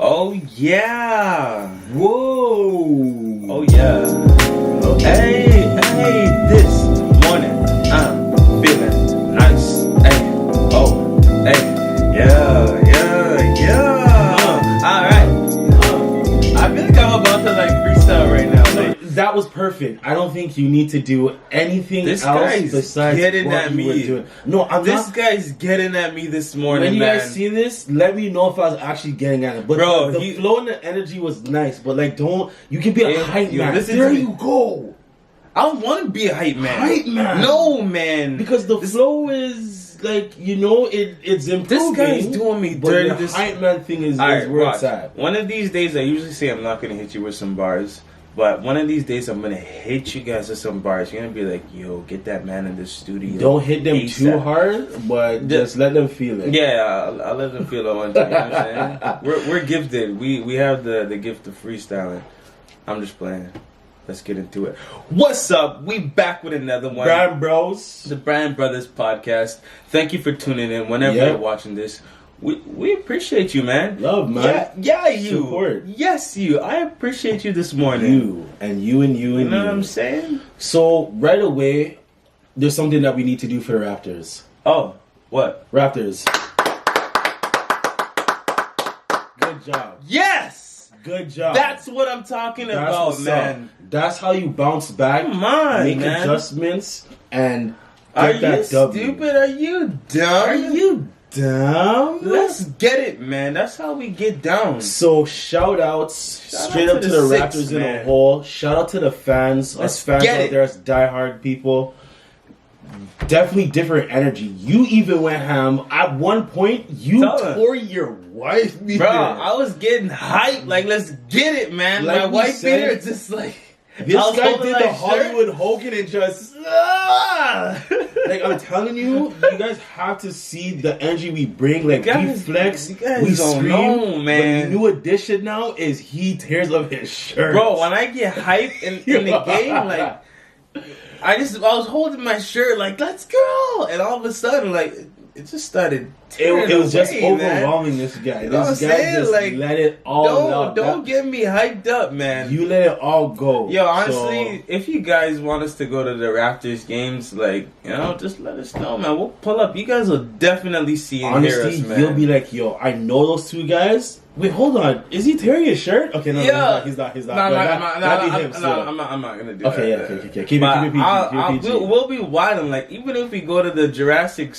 Oh yeah. Whoa. Oh yeah. Hey, this morning I'm feeling nice. Hey, oh, hey, yeah. Alright. I feel like I'm about to like freestyle right now. Like, that was perfect. I don't think you need to do anything else besides getting what at you were me. doing. No, I'm this not. guy's getting at me this morning, When you man. guys see this, let me know if I was actually getting at it. But Bro, the flow and the energy was nice. But like, you can be a hype man. listen There to me. you go. I don't want to be a hype man. Hype man. No, man. Because the flow is like, it's improving. This guy's doing me but dirty. the This hype man thing is Alright, where watch. it's at. One of these days, I usually say I'm not going to hit you with some bars. But one of these days, I'm going to hit you guys with some bars. You're going to be like, yo, get that man in the studio. Don't hit them ASAP. too hard, but just let them feel it. Yeah, I'll let them feel it one time. You know what I'm saying? We're gifted. We have the gift of freestyling. I'm just playing. Let's get into it. What's up? We back with another one. Bryan Bros. The Bryan Brothers Podcast. Thank you for tuning in whenever you're watching this. We appreciate you, man. Love, man. Yeah, you. Support. Yes, you. I appreciate you this morning. You and you. You know what I'm saying? So right away, there's something that we need to do for the Raptors. Oh, what? Raptors. Good job. Yes! Good job. That's what I'm talking about, what's man. up. That's how you bounce back. Come on, make man. adjustments and Are get that you W. stupid? Are you dumb? Are you dumb? Let's get it, man. That's how we get down. So shout outs straight out up to to the the Raptors six, in man. a whole. Shout out to the fans. Let's Us fans get out it. there, us diehard people. Definitely different energy. You even went ham. At one point, you Tell her. tore your wife beater. Bro, I was getting hyped. Like, let's get it, man. Like My we wife said, beater is just like... This I was guy holding did my the shirt. Hollywood Hogan and just... Like, I'm telling you, you guys have to see the energy we bring. Like, we flex, you guys we don't scream. know, man. But the new addition now is he tears up his shirt. Bro, when I get hyped in the game, like... I was holding my shirt like, let's go! And all of a sudden, like, it just started tearing it was just away, man. overwhelming this guy. You know what This I'm guy saying? just Like, let it all out. Don't get me hyped up, man. You let it all go. Yo, honestly, if you guys want us to go to the Raptors games, like, just let us know, man. We'll pull up. You guys will definitely see and hear honestly, us, man. you'll be like, yo, I know those two guys. Wait, hold on. Is he tearing his shirt? Okay, no, he's not. That'd be him, so- I'm not gonna do Okay, that. okay. Keep it PG. We'll be wilding. Like, even if we go to the Jurassic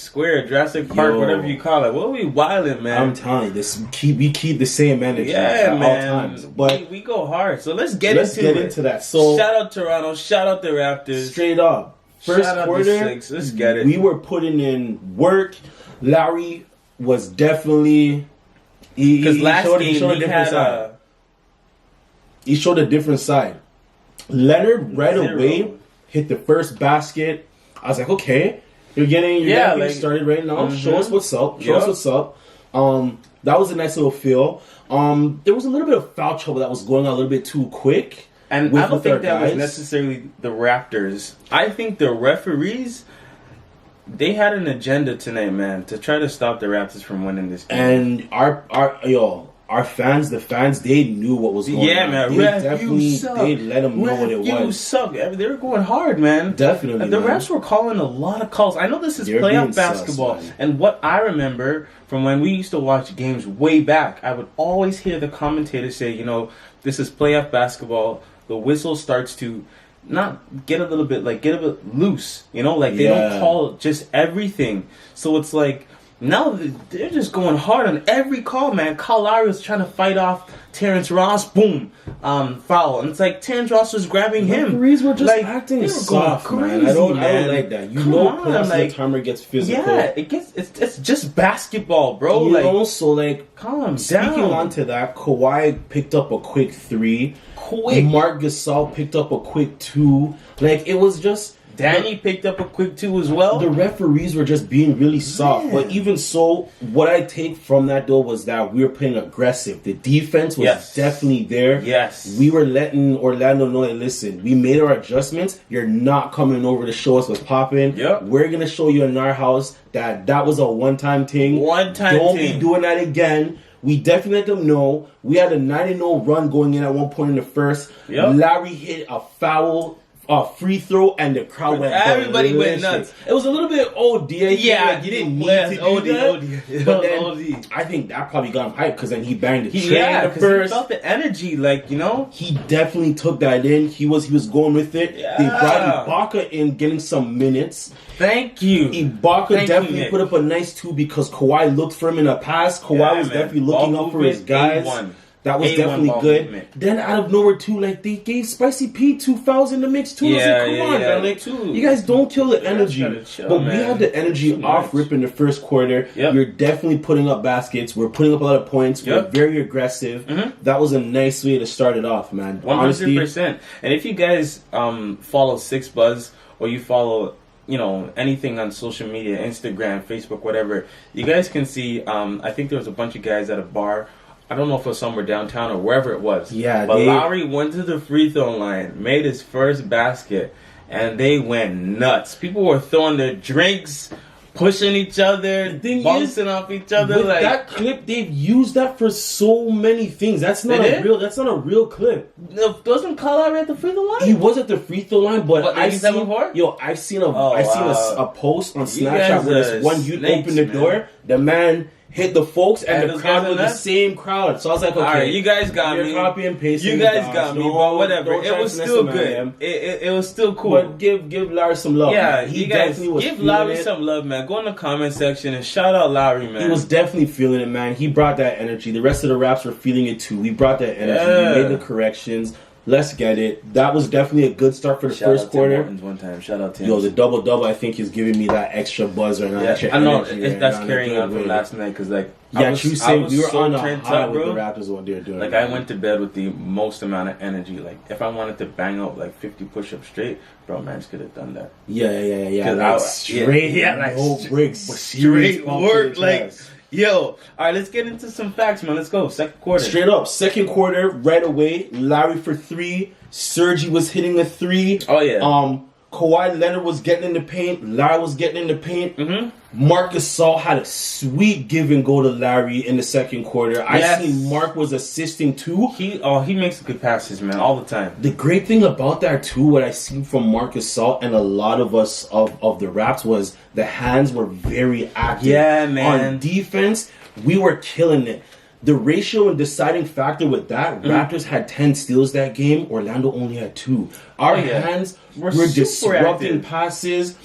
Park, whatever you call it, we'll be wilding, man. I'm telling you, we keep the same energy at man. all times. But we go hard. So let's get into that. So shout out Toronto. Shout out the Raptors. straight up, first Shout out the quarter, Six. Let's get it. we were putting in work. Larry was definitely Because last showed game a he different had side. He showed a different side. Leonard right Zero. away hit the first basket. I was like, okay, you're getting started right now. Show us what's up. Show us what's up. That was a nice little feel. There was a little bit of foul trouble that was going on a little bit too quick. And I don't think that was necessarily the Raptors. I think the referees, they had an agenda tonight, man, to try to stop the Raptors from winning this game. And our fans, they knew what was going on. Yeah, man. They let them know what it was. You suck. I mean, they were going hard, man. Definitely, The man. refs were calling a lot of calls. I know this is They're playoff being sus, basketball. man. And what I remember from when we used to watch games way back, I would always hear the commentators say, this is playoff basketball. The whistle starts to not get a bit loose. They don't call just everything. So it's like, now they're just going hard on every call, man. Kyle Lowry was trying to fight off Terrence Ross. Boom. Foul. And it's like Terrence Ross was grabbing him. Referees were just Like, acting they were soft, going man. crazy, I don't man. like that. You Come know, on, playoffs, like, the timer gets physical. Yeah, it's just basketball, bro. Calm Speaking down. on to that, Kawhi picked up a quick 3. Quick. Marc Gasol picked up a quick 2. Like, it was just... Danny picked up a quick 2 as well. The referees were just being really soft. Yeah. But even so, what I take from that, though, was that we were playing aggressive. The defense was definitely there. Yes. We were letting Orlando know that, listen, we made our adjustments. You're not coming over to show us what's popping. Yep. We're going to show you in our house that was a one-time thing. Don't be doing that again. We definitely let them know. We had a 9-0 run going in at one point in the first. Yep. Larry hit a foul, free throw, and the crowd went Everybody went nuts. It was a little bit OD. Yeah, you didn't need to do that. OD. But then I think that probably got him hyped because then he banged the train Yeah, first. he felt the energy, like, you know. He definitely took that in. He was going with it. Yeah. They brought Ibaka in, getting some minutes. Thank you. Ibaka definitely put up a nice 2 because Kawhi looked for him in a pass. Kawhi was definitely looking up for his guys. A1. That was definitely good. Movement. Then out of nowhere too, like they gave Spicy P 2 fouls in the mix too. Yeah, Come on, man. Like, too. You guys don't kill the energy. But man. we had the energy off rip in the first quarter. Yep. We're definitely putting up baskets. We're putting up a lot of points. Yep. We're very aggressive. Mm-hmm. That was a nice way to start it off, man. 100%. And if you guys follow Six Buzz or you follow, you know, anything on social media, Instagram, Facebook, whatever, you guys can see, I think there was a bunch of guys at a bar. I don't know if it was somewhere downtown or wherever it was. Yeah, but Lowry went to the free throw line, made his first basket, and they went nuts. People were throwing their drinks, pushing each other, bouncing off each other. With that clip, they've used that for so many things. That's not a real clip. Doesn't Lowry at the free throw line? He was at the free throw line, but I've seen before. I've seen a post on Snapchat where this one youth opened the door. The man hit the folks and the crowd was the same crowd. So I was like, okay, all right, you guys got me. You're copy and pasting. You guys got me, but whatever. It was still good. It was still cool. But give Larry some love. Yeah, man. he definitely was. Give Larry some love, man. Go in the comment section and shout out Larry, man. He was definitely feeling it, man. He brought that energy. The rest of the raps were feeling it too. We brought that energy. We made the corrections. Let's get it. That was definitely a good start for the first quarter. One time. Shout out to him. Yo, the double-double, I think, is giving me that extra buzz right now. Yeah, I know. That's carrying on from last night because, like, we were on a high with the Raptors, what they're doing. Like, I went to bed with the most amount of energy. Like, if I wanted to bang out, like, 50 push-ups straight, bro, man, just could have done that. Yeah. Like, straight, no breaks. Straight work, like... Yo, all right, let's get into some facts, man. Let's go. Second quarter. Straight up. Second quarter, right away. Larry for 3. Sergi was hitting a 3. Oh, yeah. Kawhi Leonard was getting in the paint. Larry was getting in the paint. Mm-hmm. Marc Gasol had a sweet give and go to Larry in the second quarter. I seen Mark was assisting too. He makes good passes, man, all the time. The great thing about that too, what I seen from Marc Gasol and a lot of us of the Raps was the hands were very active. Yeah, man. On defense, we were killing it. The ratio and deciding factor with that, Raptors had 10 steals that game. Orlando only had 2. Our hands were disrupting passes.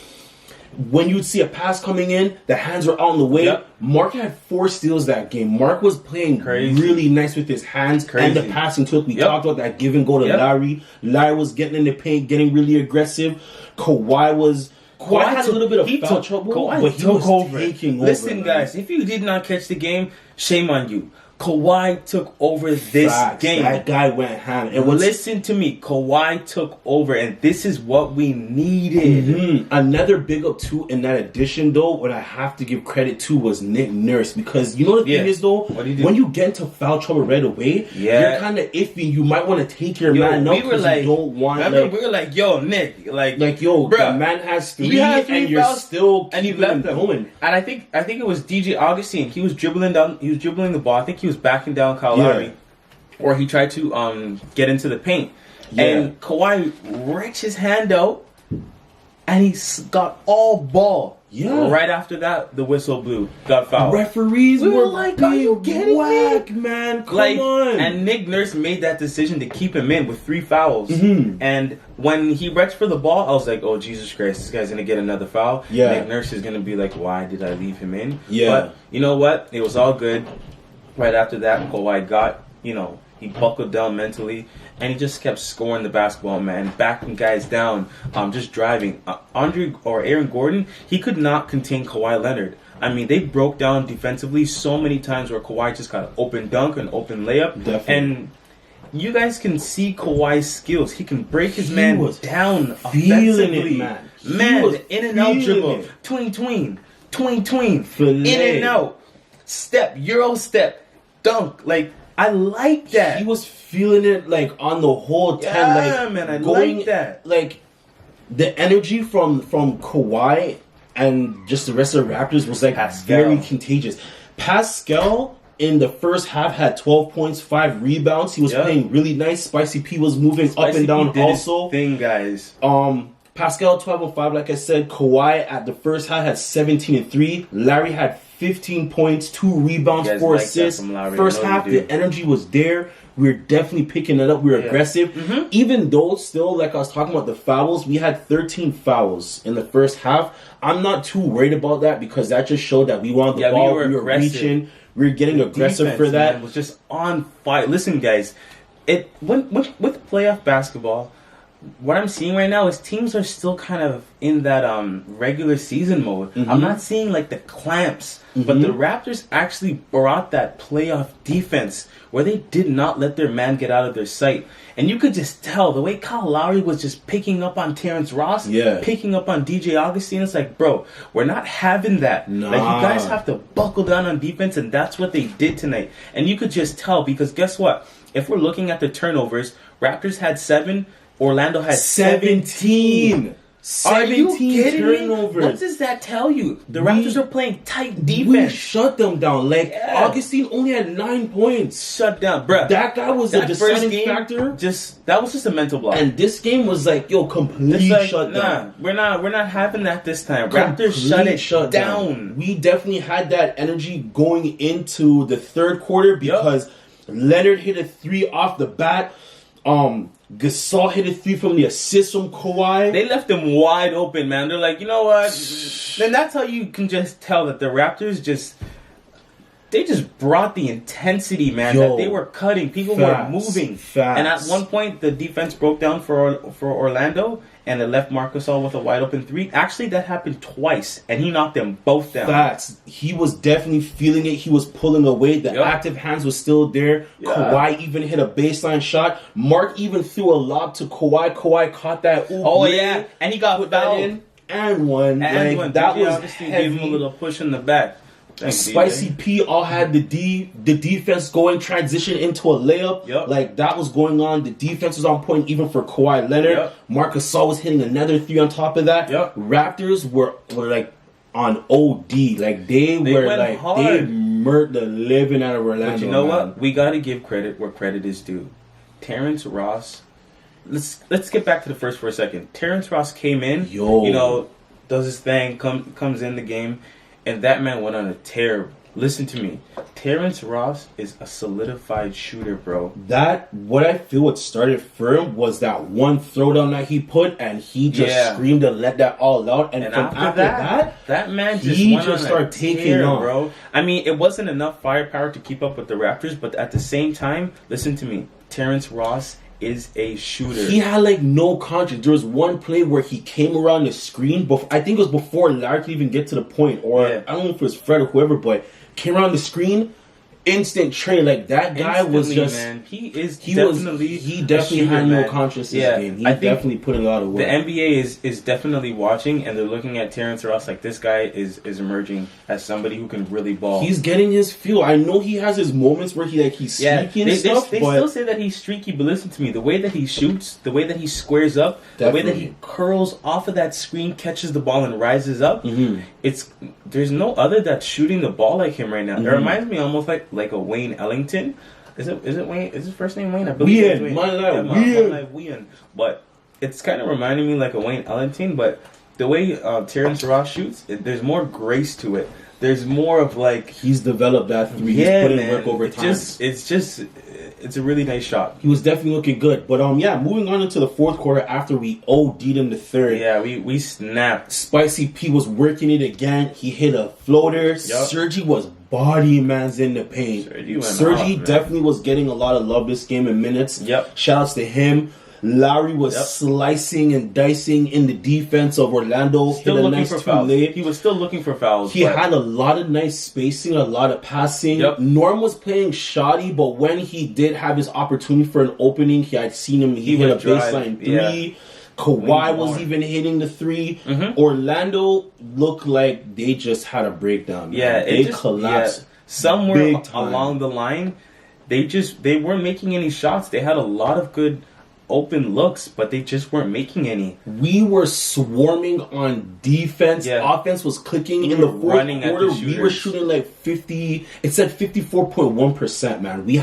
When you would see a pass coming in, the hands were on the way. Yep. Mark had 4 steals that game. Mark was playing really nice with his hands and the passing took. We talked about that give and go to Larry. Larry was getting in the paint, getting really aggressive. Kawhi had a little bit of foul trouble, but he was taking over. Listen, guys, if you did not catch the game, shame on you. Kawhi took over this game. That guy went ham. Listen to me. Kawhi took over, and this is what we needed. Mm-hmm. Another big up, too, in that addition, though, what I have to give credit to was Nick Nurse. Because you know the thing is, though, when you get into foul trouble right away, you're kind of iffy. You might want to take your man up because you don't want... Remember, we were like, yo, Nick, yo, bro, the man has 3 and you're still keeping him going. And I think it was DJ Augustine. He was dribbling the ball. I think he was backing down Kyle Lowry, or he tried to get into the paint, and Kawhi reached his hand out, and he got all ball. Yeah. Right after that, the whistle blew. Got fouled. Referees were like, "Are you getting whack, man? Come on!" And Nick Nurse made that decision to keep him in with 3 fouls. Mm-hmm. And when he reached for the ball, I was like, "Oh Jesus Christ, this guy's gonna get another foul." Yeah. Nick Nurse is gonna be like, "Why did I leave him in?" Yeah. But you know what? It was all good. Right after that, Kawhi got, he buckled down mentally, and he just kept scoring the basketball, man, backing guys down, just driving. Aaron Gordon, he could not contain Kawhi Leonard. I mean, they broke down defensively so many times where Kawhi just got an open dunk, an open layup. Definitely. And you guys can see Kawhi's skills. He can break his man down offensively. Man, the in and out dribble. Tween. In and out. Step, Euro step. Dunk, I like that. He was feeling it on the whole 10. Yeah, man, I like that. The energy from Kawhi and just the rest of the Raptors was very contagious. Pascal in the first half had 12 points, 5 rebounds. He was playing really nice. Spicy P was moving up and down also. Thing, guys. Pascal 12-5, like I said. Kawhi at the first half had 17 and 3. Larry had 15 points, 2 rebounds, 4 assists. First half, the energy was there. We were definitely picking it up. We were aggressive. Mm-hmm. Even though still, like I was talking about the fouls, we had 13 fouls in the first half. I'm not too worried about that because that just showed that we wanted the ball. We were reaching. We were getting aggressive for that. Man, was just on fire. Listen, guys, with playoff basketball, what I'm seeing right now is teams are still kind of in that regular season mode. Mm-hmm. I'm not seeing like the clamps, but the Raptors actually brought that playoff defense where they did not let their man get out of their sight. And you could just tell the way Kyle Lowry was just picking up on Terrence Ross, picking up on DJ Augustine. It's like, bro, we're not having that. Nah. Like, you guys have to buckle down on defense, and that's what they did tonight. And you could just tell because guess what? If we're looking at the turnovers, Raptors had 7. Orlando had 17. 17 turnovers. What does that tell you? The Raptors are playing tight defense. We shut them down. Like, Augustine only had 9 points. Shut down, bruh. That guy was a deciding factor. That was just a mental block. And this game was like, completely shut down. We're not having that this time. Raptors shut down. We definitely had that energy going into the third quarter because Leonard hit a 3 off the bat. Gasol hit a 3 from the assist from Kawhi. They left them wide open, man. They're like, you know what? Then that's how you can just tell that the Raptors just brought the intensity, man. That they were cutting. People were moving. And at one point, the defense broke down for Orlando, and it left Marc Gasol with a wide open 3. Actually, that happened twice, and he knocked them both down. Facts. He was definitely feeling it. He was pulling away. The active hands was still there. Kawhi even hit a baseline shot. Mark even threw a lob to Kawhi. Kawhi caught that. And he got fouled in. And one. That was heavy. Gave him a little push in the back. Thanks, Spicy DJ. P all had the defense going, transition into a layup. Like, that was going on. The defense was on point even for Kawhi Leonard. Marc Gasol was hitting another 3 on top of that. Raptors were like on OD. Like, they were like hard. They murked the living out of Orlando. But you know what? We got to give credit where credit is due. Terrence Ross. Let's get back to the first for a second. Terrence Ross came in. Does his thing, comes in the game. And that man went on a tear. Listen to me. Terrence Ross is a solidified shooter, bro. What I feel what started for him was that one throwdown that he put, and he just screamed and let that all out. And from after that man he just started taking on, bro. I mean, it wasn't enough firepower to keep up with the Raptors, but at the same time, listen to me. Terrence Ross is a shooter. He had like no conscience. There was one play where he came around the screen. I think it was before Larry could even get to the point, or I don't know if it was Fred or whoever, but came around the screen, instant train. Like, that guy was just, man. He definitely had no conscience in this game. He definitely put in a lot of work. The NBA is definitely watching, and they're looking at Terrence Ross like, this guy is emerging as somebody who can really ball. He's getting his feel. I know he has his moments where he's streaky and stuff. They still say that he's streaky, but listen to me. The way that he shoots, the way that he squares up, the way that he curls off of that screen, catches the ball and rises up, there's no other that's shooting the ball like him right now. It reminds me almost like a Wayne Ellington. Is it Wayne? Is his first name Wayne? I believe it's Wayne. My Wayne. But it's kind of reminding me like a Wayne Ellington. But the way Terrence Ross shoots, there's more grace to it. There's more of like, he's developed that 3. He's put in work over time. It's a really nice shot. He was definitely looking good. But moving on into the fourth quarter after we OD'd in the third. Yeah, we snapped. Spicy P was working it again. He hit a floater. Sergi was bodying mans in the paint. Sergi definitely was getting a lot of love this game in minutes. Shoutouts to him. Lowry was slicing and dicing in the defense of Orlando. Still hit a nice 2 late. He was still looking for fouls. He had a lot of nice spacing, a lot of passing. Norm was playing shoddy, but when he did have his opportunity for an opening, he had seen him. He hit a baseline 3. Kawhi was even hitting the 3. Orlando looked like they just had a breakdown. Man. They collapsed. Somewhere along the line, they weren't making any shots. They had a lot of good open looks, but they just weren't making any. We were swarming on defense. Yeah. Offense was clicking in the fourth quarter. We were shooting like 50. It said 54.1%. Man, we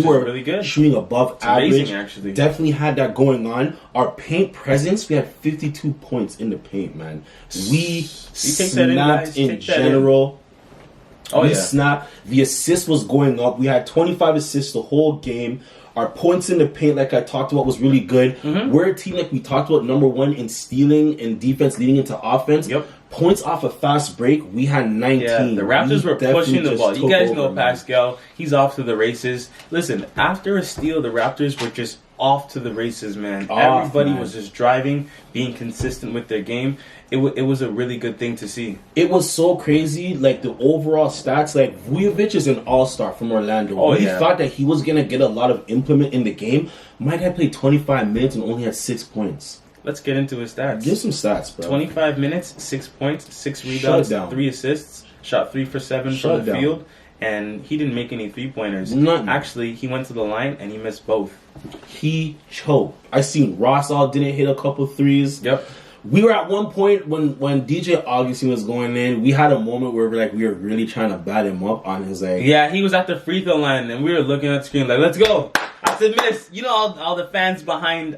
were really good, shooting above average. Amazing, actually. Definitely had that going on. Our paint presence, we had 52 points in the paint. Man, we snapped in general. We snapped. The assist was going up. We had 25 assists the whole game. Our points in the paint, like I talked about, was really good. Mm-hmm. We're a team, like we talked about, number one in stealing and defense leading into offense. Yep. Points off a fast break, we had 19. Yeah, the Raptors were pushing the ball. You guys know Pascal. He's off to the races. Listen, after a steal, the Raptors were just off to the races, man. Everybody was just driving, being consistent with their game. It was a really good thing to see. It was so crazy, like the overall stats. Like Vujovic is an all-star from Orlando. We thought that he was gonna get a lot of implement in the game. My guy played 25 minutes and only had 6 points. Let's get into his stats. Give some stats, bro. 25 minutes, 6 points, 6 rebounds, 3 assists, shot 3 for 7 from the field, and he didn't make any 3-pointers. None. Actually, he went to the line and he missed both. He choked. I seen Ross all didn't hit a couple threes. Yep. We were at one point when DJ Augustine was going in, we had a moment where we were really trying to bat him up on his like. Yeah, he was at the free throw line and we were looking at the screen like, let's go. I said, miss. You know all the fans behind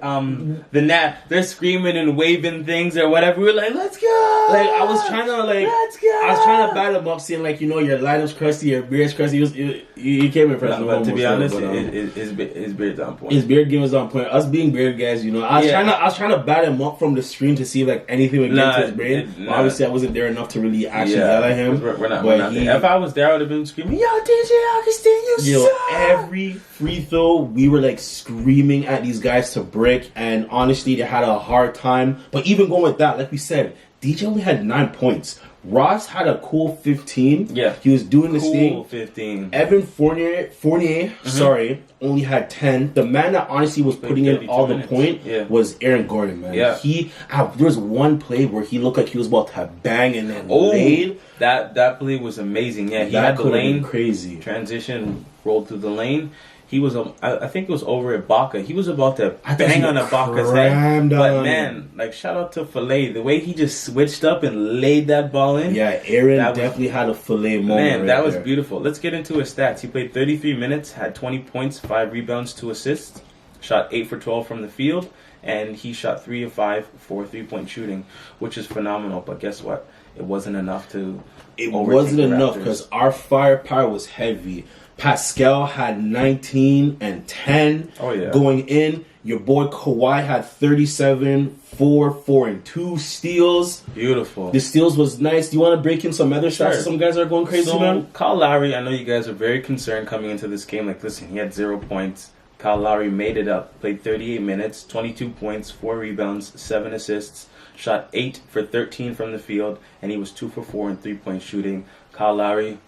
the net, they're screaming and waving things or whatever. We were like, let's go. Like I was trying to let's go. I was trying to bat him up, saying your lineup's crusty, your beard's crusty. He came in first. But to be honest, his beard's on point. His beard game was on point. Us being beard guys, I was trying to bat him up from the screen to see if anything would get to his brain. Obviously, I wasn't there enough to really actually yell at him. We're not there. If I was there, I would have been screaming, yo, DJ Augustine, you suck. Every free throw, we were screaming at these guys to break, and honestly, they had a hard time. But even going with that, like we said, DJ only had 9 points. Ross had a cool 15. Yeah. He was doing this thing. Cool 15. Evan Fournier, only had 10. The man that honestly was putting in all the point was Aaron Gordon, man. Yeah. There was one play where he looked like he was about to bang and then laid. That play was amazing. Yeah, he had the lane. Crazy. Transition, rolled through the lane. He was, I think it was over at Baca. He was about to bang on Ibaka's head. But man, shout out to Filet. The way he just switched up and laid that ball in. Yeah, Aaron definitely had a Filet moment. Man, that was beautiful. Let's get into his stats. He played 33 minutes, had 20 points, 5 rebounds, 2 assists, shot 8 for 12 from the field, and he shot 3 of 5 for 3-point shooting, which is phenomenal. But guess what? It wasn't enough to. It wasn't enough because our firepower was heavy. Pascal had 19 and 10 going in. Your boy Kawhi had 37, 4 and 2 steals. Beautiful. The steals was nice. Do you want to break in some other shots? Some guys are going crazy, man. Kyle Lowry, I know you guys are very concerned coming into this game. Listen, he had 0 points. Kyle Lowry made it up. Played 38 minutes, 22 points, 4 rebounds, 7 assists. Shot 8 for 13 from the field, and he was 2 for 4 in 3-point shooting. Kyle Lowry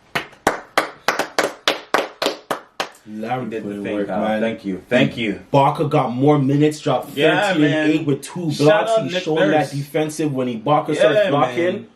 did the thing, man. Thank you. Baca got more minutes, dropped 13 and 8 with 2 blocks. He's showing that defensive. When Baca starts blocking,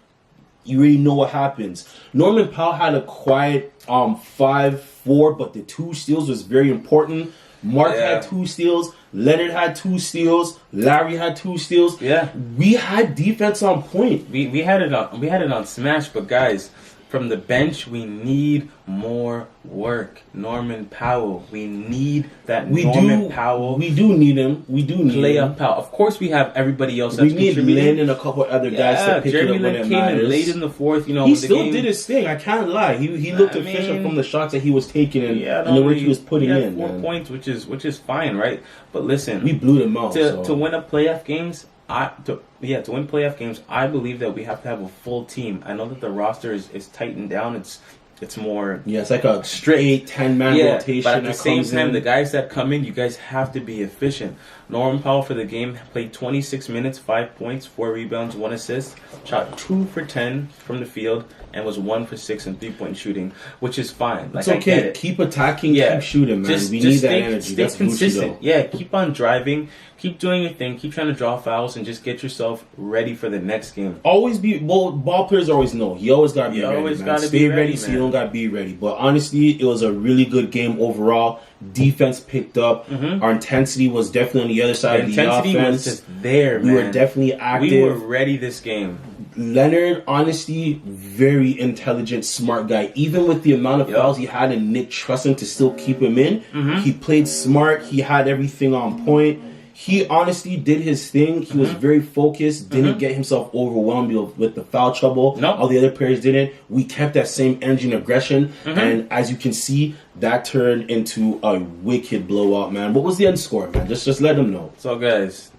you already know what happens. Norman Powell had a quiet 5-4, but the 2 steals was very important. Mark had 2 steals. Leonard had 2 steals. Larry had 2 steals. Yeah, we had defense on point. We had it on smash, but guys, from the bench, we need more work. Norman Powell. We need that Norman Powell. We do need him. Playoff Powell. Of course, we have everybody else that's contributing. We need Lynn and a couple other guys to pick Jeremy it up Lin when it came matters. in late in the fourth. He still did his thing. I can't lie. He looked efficient from the shots that he was taking and the work he was putting in. 4 points, which is fine, right? But listen, we blew them out. To win a playoff games. To win playoff games, I believe that we have to have a full team. I know that the roster is tightened down. It's more... Yeah, it's like a straight 10-man rotation. But at the same time, the guys that come in, you guys have to be efficient. Norman Powell for the game played 26 minutes, 5 points, 4 rebounds, 1 assist, shot 2 for 10 from the field, and was 1 for 6 in 3-point shooting, which is fine. It's okay. I get it. Keep attacking, keep shooting, man. We need that energy. Stay consistent. Keep on driving. Keep doing your thing. Keep trying to draw fouls and just get yourself ready for the next game. Always be... Well, ball players always know. You always got to be ready, man. Stay ready so you don't got to be ready. But honestly, it was a really good game overall. Defense picked up. Our intensity was definitely on the other side of the offense. The intensity was just there, man. We were definitely active. We were ready this game. Leonard, honestly, very intelligent, smart guy. Even with the amount of fouls he had and Nick trusting to still keep him in, he played smart. He had everything on point. He honestly did his thing. He was very focused, didn't get himself overwhelmed with the foul trouble. Nope. All the other players didn't. We kept that same energy and aggression. And as you can see, that turned into a wicked blowout, man. What was the end score, man? Just let them know. So, guys,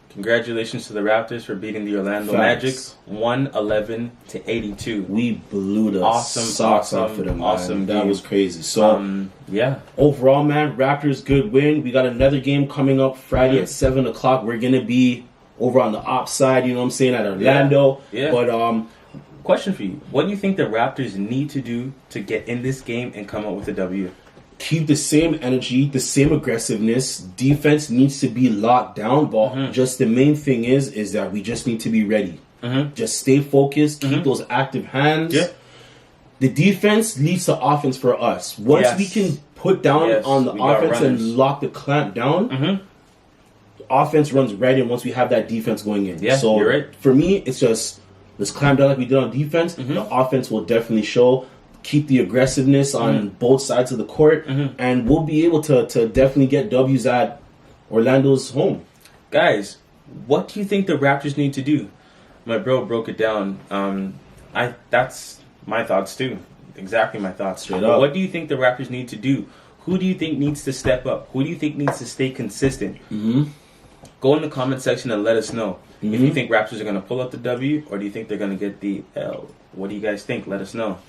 congratulations to the Raptors for beating the Orlando Magic 111-82. We blew the socks off of them, man. Awesome. That was crazy. So, overall, man, Raptors good win. We got another game coming up Friday at 7 o'clock. We're going to be over on the ops side, you know what I'm saying, at Orlando. Yeah. But, question for you. What do you think the Raptors need to do to get in this game and come out with a W? Keep the same energy, the same aggressiveness. Defense needs to be locked down, but just the main thing is that we just need to be ready. Just stay focused, keep those active hands. Yeah. The defense leads to offense for us. Once we can put down on the offense and lock the clamp down, offense runs right in once we have that defense going in. Yeah, so you're right. For me, it's just let's clamp down like we did on defense. The offense will definitely show. Keep the aggressiveness on both sides of the court, and we'll be able to definitely get W's at Orlando's home. Guys, what do you think the Raptors need to do? My bro broke it down. That's my thoughts too. Exactly my thoughts. Straight up. What do you think the Raptors need to do? Who do you think needs to step up? Who do you think needs to stay consistent? Go in the comment section and let us know. If you think Raptors are going to pull up the W, or do you think they're going to get the L? What do you guys think? Let us know.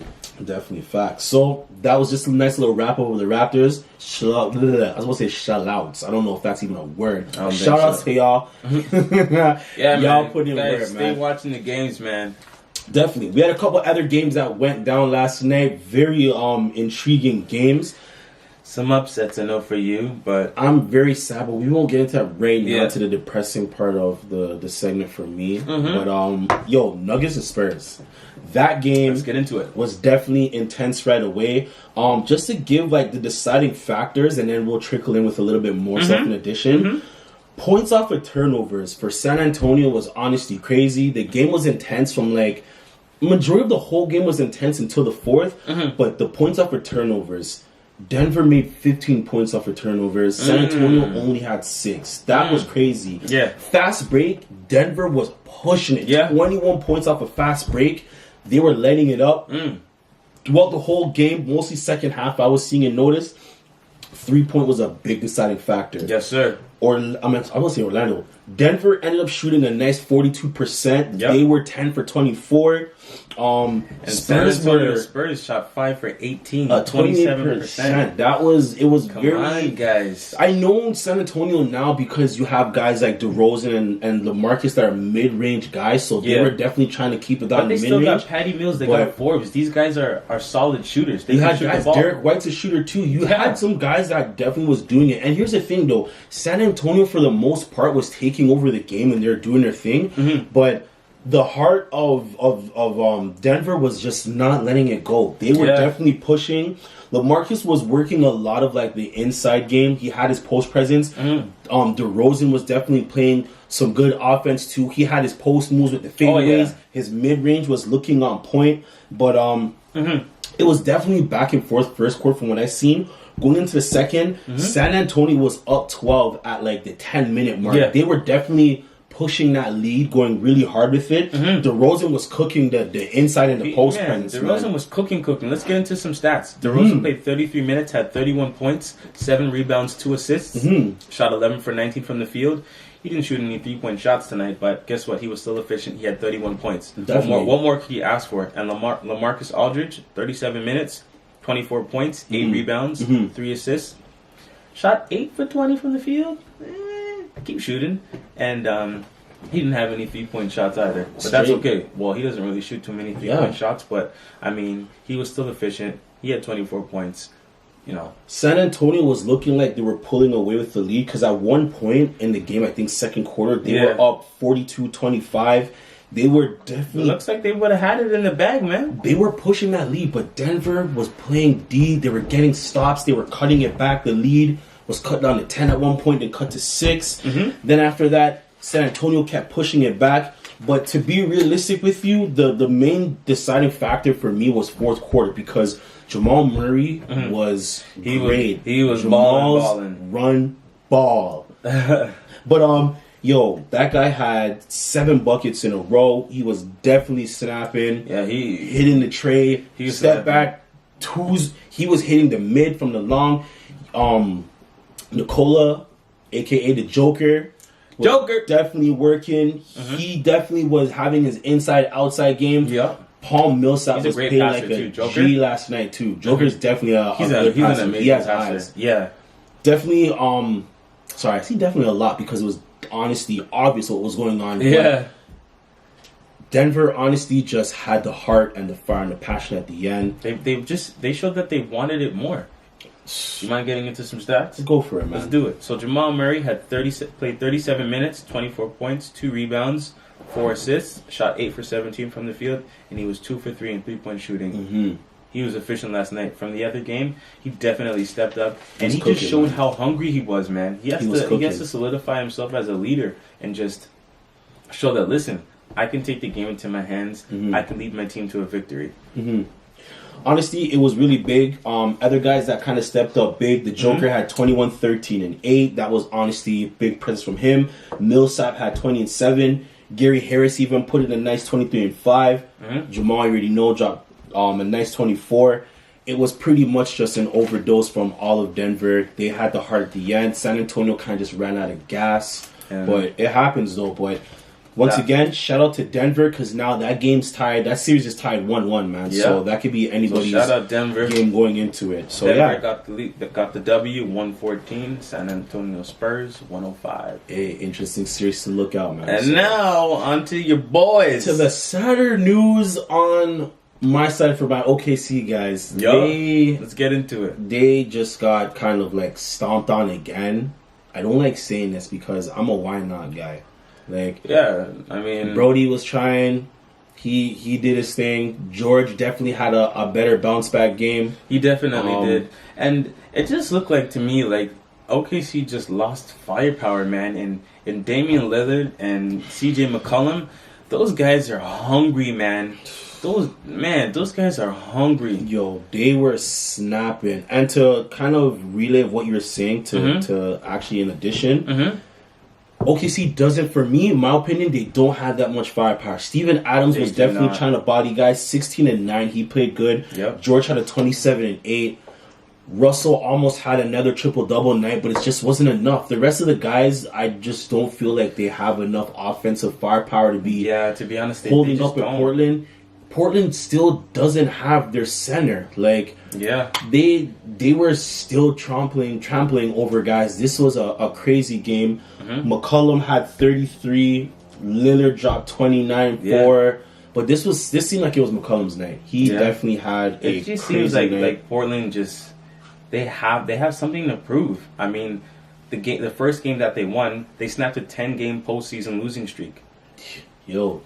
Definitely facts. So that was just a nice little wrap up with the Raptors. I was going to say shout outs. I don't know if that's even a word. Shout outs to y'all. Y'all put in guys, work, stay man. watching the games, man. Definitely. We had a couple other games that went down last night. Very intriguing games. Some upsets, I know, for you, but I'm very sad, but we won't get into that right now, to the depressing part of the segment for me. But Nuggets and Spurs. That game, let's get into it, was definitely intense right away. Just to give like the deciding factors, and then we'll trickle in with a little bit more stuff in addition. Points off of turnovers for San Antonio was honestly crazy. The game was intense from like majority of the whole game was intense until the fourth, but the points off of turnovers. Denver made 15 points off of turnovers. San Antonio only had 6. That was crazy. Yeah. Fast break, Denver was pushing it. Yeah. 21 points off a fast break. They were letting it up. Throughout the whole game, mostly second half, I was seeing and noticed 3-point was a big deciding factor. Yes, sir. I won't say Orlando. Denver ended up shooting a nice 42%. Yep. They were 10 for 24. And Spurs shot 5 for 18, 27%. It was Come very. on, guys. I know San Antonio now because you have guys like DeRozan and LaMarcus that are mid-range guys, so they were definitely trying to keep it down in mid-range. But they still got Patty Mills, they got Forbes. These guys are solid shooters. They had guys, Derek White's a shooter too. You had some guys that definitely was doing it. And here's the thing though, San Antonio for the most part was taking over the game and they're doing their thing, but the heart of Denver was just not letting it go. They were definitely pushing. LaMarcus was working a lot of like the inside game. He had his post presence. DeRozan was definitely playing some good offense too. He had his post moves with the fadeaways. His mid range was looking on point. But it was definitely back and forth first quarter from what I seen. Going into the second, San Antonio was up 12 at like the 10-minute mark. Yeah. They were definitely pushing that lead, going really hard with it. DeRozan was cooking the inside and the post presence. DeRozan was cooking. Let's get into some stats. DeRozan played 33 minutes, had 31 points, 7 rebounds, 2 assists, shot 11 for 19 from the field. He didn't shoot any 3-point shots tonight, but guess what? He was still efficient. He had 31 points. What more could he ask for? And LaMarcus Aldridge, 37 minutes, 24 points, 8 rebounds, 3 assists. Shot 8 for 20 from the field. Keep shooting. And he didn't have any 3-point shots either. But that's okay. Well, he doesn't really shoot too many 3-point shots, but, I mean, he was still efficient. He had 24 points. You know, San Antonio was looking like they were pulling away with the lead because at one point in the game, I think second quarter, they were up 42-25. They were definitely... It looks like they would have had it in the bag, man. They were pushing that lead, but Denver was playing D. They were getting stops. They were cutting it back. The lead was cut down to 10 at one point, then cut to 6. Mm-hmm. Then after that, San Antonio kept pushing it back. But to be realistic with you, the main deciding factor for me was fourth quarter because Jamal Murray was great. He was Jamal's balling. Run ball. But yo, that guy had 7 buckets in a row. He was definitely snapping. Yeah, he hitting the tray. He was step back twos. He was hitting the mid from the long. Nikola, aka the Joker. Definitely working. Mm-hmm. He definitely was having his inside-outside game. Yeah. Paul Millsap was playing like a G last night too. Joker's definitely a good passer. He has eyes. Yeah. Definitely. Sorry, I see definitely a lot because it was honestly obvious what was going on. Yeah. Denver honestly just had the heart and the fire and the passion at the end. They showed that they wanted it more. You mind getting into some stats? Go for it, man. Let's do it. So Jamal Murray played 37 minutes, 24 points, 2 rebounds, 4 assists, shot 8 for 17 from the field, and he was 2 for 3 in 3-point shooting. Mm-hmm. He was efficient last night. From the other game, he definitely stepped up, and he just showed how hungry he was, man. He has to solidify himself as a leader and just show that, listen, I can take the game into my hands. Mm-hmm. I can lead my team to a victory. Mm-hmm. Honestly, it was really big. Other guys that kind of stepped up big. The Joker had 21, 13, and 8. That was honestly a big presence from him. Millsap had 20 and 7. Gary Harris even put in a nice 23 and 5. Mm-hmm. Jamal, you already know, dropped a nice 24. It was pretty much just an overdose from all of Denver. They had the heart at the end. San Antonio kind of just ran out of gas. But it happens, though. But once again, shout out to Denver because now that game's tied. That series is tied 1-1, man. Yeah. So that could be anybody's shout out Denver. Game going into it. So Denver got the W, 114. San Antonio Spurs, 105. Hey, interesting series to look out, man. And now on to your boys. To the sadder news on my side for my OKC guys. Let's get into it. They just got kind of like stomped on again. I don't like saying this because I'm a why not guy. I mean, Brody was trying. He did his thing. George definitely had a better bounce back game. He definitely did. And it just looked like to me like OKC just lost firepower, man. And Damian Lillard and CJ McCollum, those guys are hungry, man. Those guys are hungry. Yo, they were snapping. And to kind of relive what you were saying to actually in addition, OKC doesn't, for me, in my opinion, they don't have that much firepower. Steven Adams was definitely trying to body guys. 16 and 9, he played good. Yep. George had a 27 and 8. Russell almost had another triple-double night, but it just wasn't enough. The rest of the guys, I just don't feel like they have enough offensive firepower to be honest, holding up in Portland. Portland still doesn't have their center. They were still trampling over guys. This was a crazy game. McCollum had 33. Lillard dropped 29-4. But this seemed like it was McCollum's night. He definitely had a It just crazy seems night. like Portland just they have something to prove. I mean, the first game that they won, they snapped a 10-game postseason losing streak. Yo,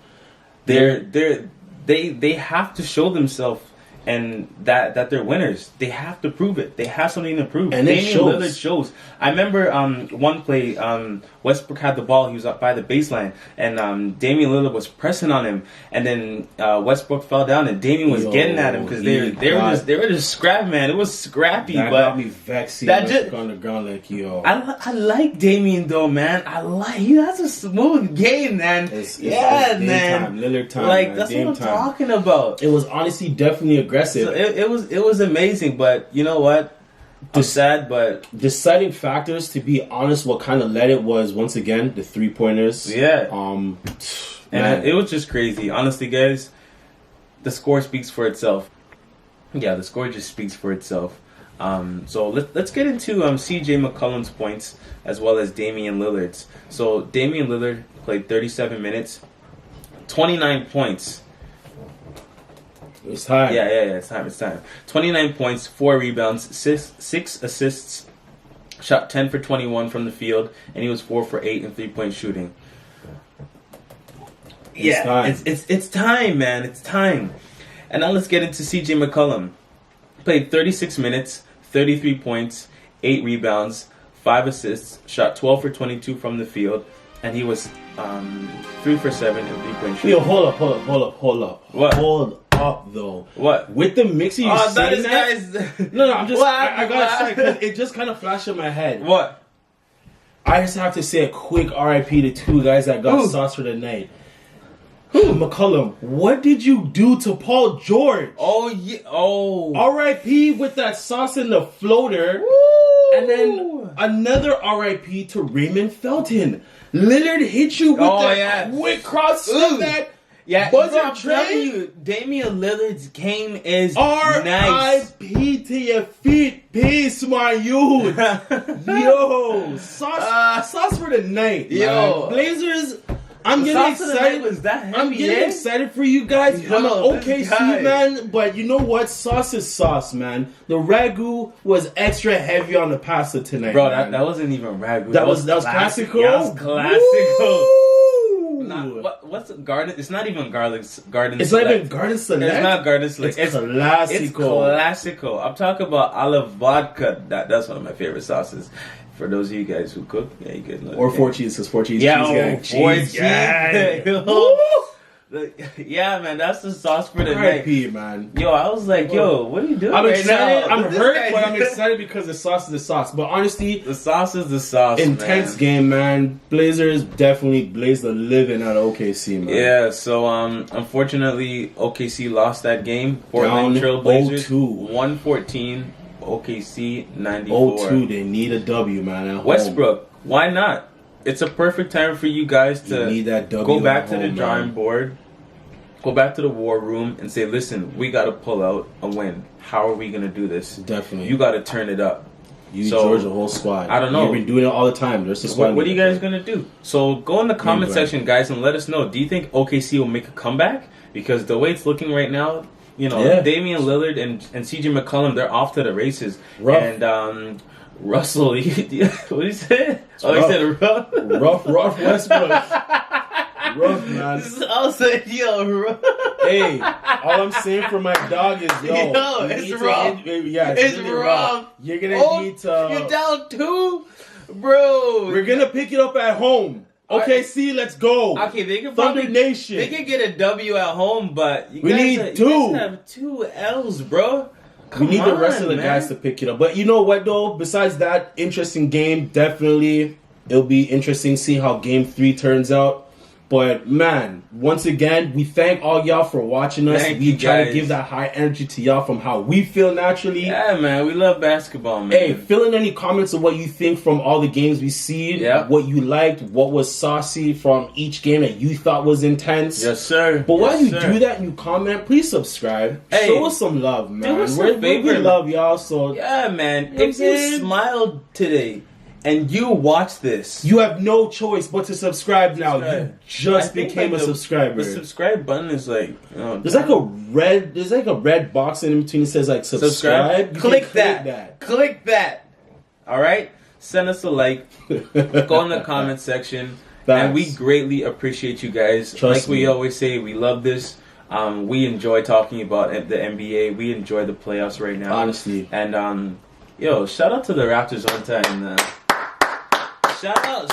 They have to show themselves and that they're winners. They have to prove it. They have something to prove. And Damian Lillard shows. I remember one play, Westbrook had the ball. He was up by the baseline, and Damian Lillard was pressing on him. And then Westbrook fell down, and Damian was getting at him because they were just scrappy, man. It was scrappy. That but got me vexed. That just on the ground like yo. I like Damian though, man. He has a smooth game, man. It's man. Lillard time. Like that's what I'm talking about. It was honestly definitely aggressive. So it was amazing, but you know what? Sad, but deciding factors. To be honest, what kind of led it was once again the 3-pointers. Yeah. And it was just crazy. Honestly, guys, the score speaks for itself. Yeah, the score just speaks for itself. So let's get into CJ McCollum's points as well as Damian Lillard's. So Damian Lillard played 37 minutes, 29 points. It's time. Yeah, it's time. 29 points, 4 rebounds, 6 assists, shot 10 for 21 from the field, and he was 4 for 8 in 3-point shooting. It's time, man. It's time. And now let's get into CJ McCollum. Played 36 minutes, 33 points, 8 rebounds, 5 assists, shot 12 for 22 from the field, and he was 3 for 7 in 3-point shooting. Yo, hold up. What? Hold up, though. What? With the mix of you saying that? No, I'm just... I gotta say, because it just kind of flashed in my head. What? I just have to say a quick RIP to 2 guys that got sauce for the night. McCollum, what did you do to Paul George? Oh, yeah. Oh. RIP with that sauce in the floater. Woo. And then another RIP to Raymond Felton. Lillard hit you with that quick cross that. Yeah, buzzer I'm telling you, Damian Lillard's game is nice. R.I.P. to your feet. Peace, my youth. Yo, sauce for the night. Yo, man. Blazers. I'm getting excited. I'm getting excited for you guys. I'm an OKC man, but you know what? Sauce is sauce, man. The ragu was extra heavy on the pasta tonight, bro. That wasn't even ragu. That was classical. That was classical. What's garden? It's not even garden. It's not even garden select. It's not garden select. It's classical. It's classical. I'm talking about olive vodka. That's one of my favorite sauces. For those of you guys who cook, yeah, you guys know. Or 4 cheese, because 4 cheese. Cheese gang. Yeah, man, that's the sauce for the night. RIP, man. Yo, I was like, what are you doing? I'm excited. I'm hurt, but I'm excited because the sauce is the sauce. But honestly, the sauce is the sauce. Intense game, man. Blazers definitely blazed the living out of OKC, man. Yeah. So, unfortunately, OKC lost that game. Portland Trailblazers 114. OKC 94. 0-2, they need a W, man. At Westbrook, home. Why not? It's a perfect time for you guys to need that w go back to the drawing board, go back to the war room, and say, listen, we got to pull out a win. How are we going to do this? Definitely. You got to turn it up. George, the whole squad. I don't know. You've been doing it all the time. There's the squad. What are you guys going to do? So go in the comment section, guys, and let us know. Do you think OKC will make a comeback? Because the way it's looking right now, Damian Lillard and CJ McCollum, they're off to the races. Rough. And Russell, what did he say? He said rough. Rough Westbrook. Rough, man. I was like, rough. Hey, all I'm saying for my dog is, it's rough. It's really rough. You're going to need to... You're down 2? Bro. We're going to pick it up at home. Okay, see, let's go. Okay, they can Thunder Nation. They can get a W at home, but we need 2. You guys have 2 L's, bro. We need the rest of the guys to pick it up. But you know what, though? Besides that interesting game, definitely it'll be interesting to see how Game 3 turns out. But, man, once again, we thank all y'all for watching us. We try to give that high energy to y'all from how we feel naturally. Yeah, man. We love basketball, man. Hey, fill in any comments of what you think from all the games we see. Yeah. What you liked. What was saucy from each game that you thought was intense. Yes, sir. But while you do that and you comment, please subscribe. Hey, show us some love, man. Do us a favor. We love y'all. So yeah, man. If you smiled today and you watch this, you have no choice but to subscribe now. You just became a subscriber. The subscribe button is like there's like a red box in between that says like subscribe. Click that. Click that. All right. Send us a like. Go in the comment section. And we greatly appreciate you guys. Trust me. We always say, we love this. We enjoy talking about the NBA. We enjoy the playoffs right now. Honestly. And shout out to the Raptors one time. Shout out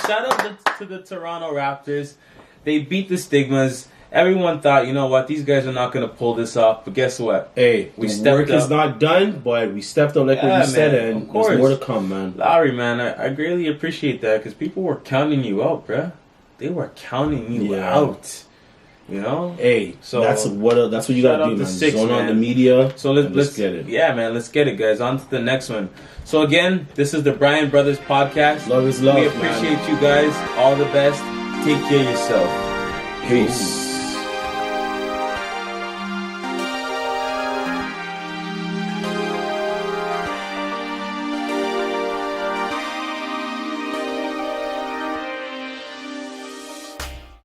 to the Toronto Raptors. They beat the Stigmas. Everyone thought, you know what, these guys are not going to pull this off. But guess what? Hey, the work is not done, but we stepped up like what we said, and there's more to come, man. Lowry, man, I greatly appreciate that because people were counting you out, bruh. They were counting you out. You know? Hey, so that's what you got to do, man. Zone on the media. So let's get it. Yeah, man, let's get it, guys. On to the next one. So again, this is the Bryan Brothers Podcast. Love is love, We appreciate you guys. All the best. Take care of yourself. Peace.